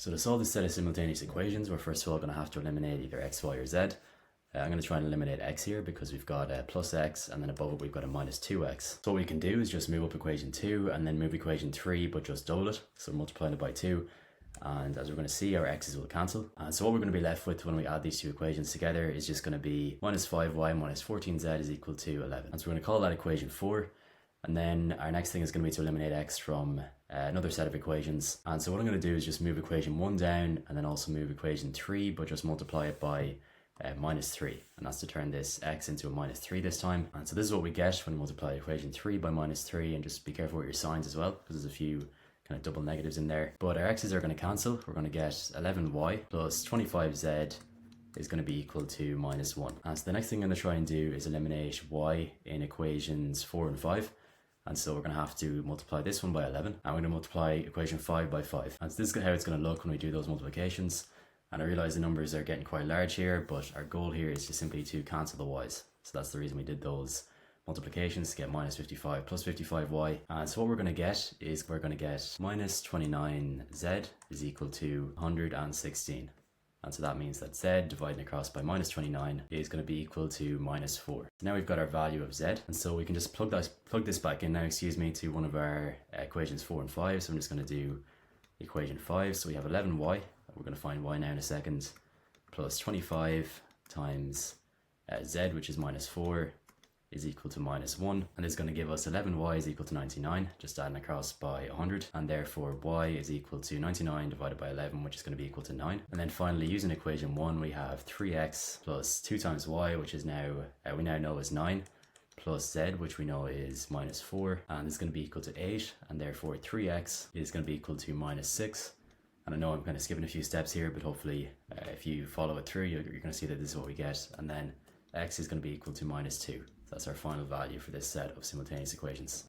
So to solve this set of simultaneous equations, we're first of all going to have to eliminate either x, y, or z. I'm going to try and eliminate x here because we've got a plus x, and then above it we've got a minus 2x. So what we can do is just move up equation 2 and then move equation 3, but just double it. So multiplying it by 2. And as we're going to see, our x's will cancel. And so what we're going to be left with when we add these two equations together is just going to be minus 5y minus 14z is equal to 11. And so we're going to call that equation 4. And then our next thing is going to be to eliminate x from another set of equations. And so what I'm going to do is just move equation 1 down and then also move equation 3, but just multiply it by minus 3. And that's to turn this x into a minus 3 this time. And so this is what we get when we multiply equation 3 by minus 3. And just be careful with your signs as well, because there's a few kind of double negatives in there. But our x's are going to cancel. We're going to get 11y plus 25z is going to be equal to minus 1. And so the next thing I'm going to try and do is eliminate y in equations 4 and 5. And so we're going to have to multiply this one by 11. And we're going to multiply equation 5 by 5. And so this is how it's going to look when we do those multiplications. And I realize the numbers are getting quite large here, but our goal here is just simply to cancel the y's. So that's the reason we did those multiplications, to get minus 55 plus 55y. And so what we're going to get is we're going to get minus 29z is equal to 116. And so that means that z dividing across by minus 29 is going to be equal to minus 4. Now we've got our value of z, and so we can just plug this back in now, to one of our equations 4 and 5. So I'm just going to do equation 5. So we have 11y, we're going to find y now in a second, plus 25 times z, which is minus 4, is equal to minus 1, and it's going to give us 11y is equal to 99, just adding across by 100, and therefore y is equal to 99 divided by 11, which is going to be equal to 9. And then finally, using equation 1, we have 3x plus 2 times y, which is now, we now know is 9, plus z, which we know is minus 4, and it's going to be equal to 8, and therefore 3x is going to be equal to minus 6. And I know I'm kind of skipping a few steps here, but hopefully if you follow it through, you're going to see that this is what we get, and then x is going to be equal to minus 2. That's our final value for this set of simultaneous equations.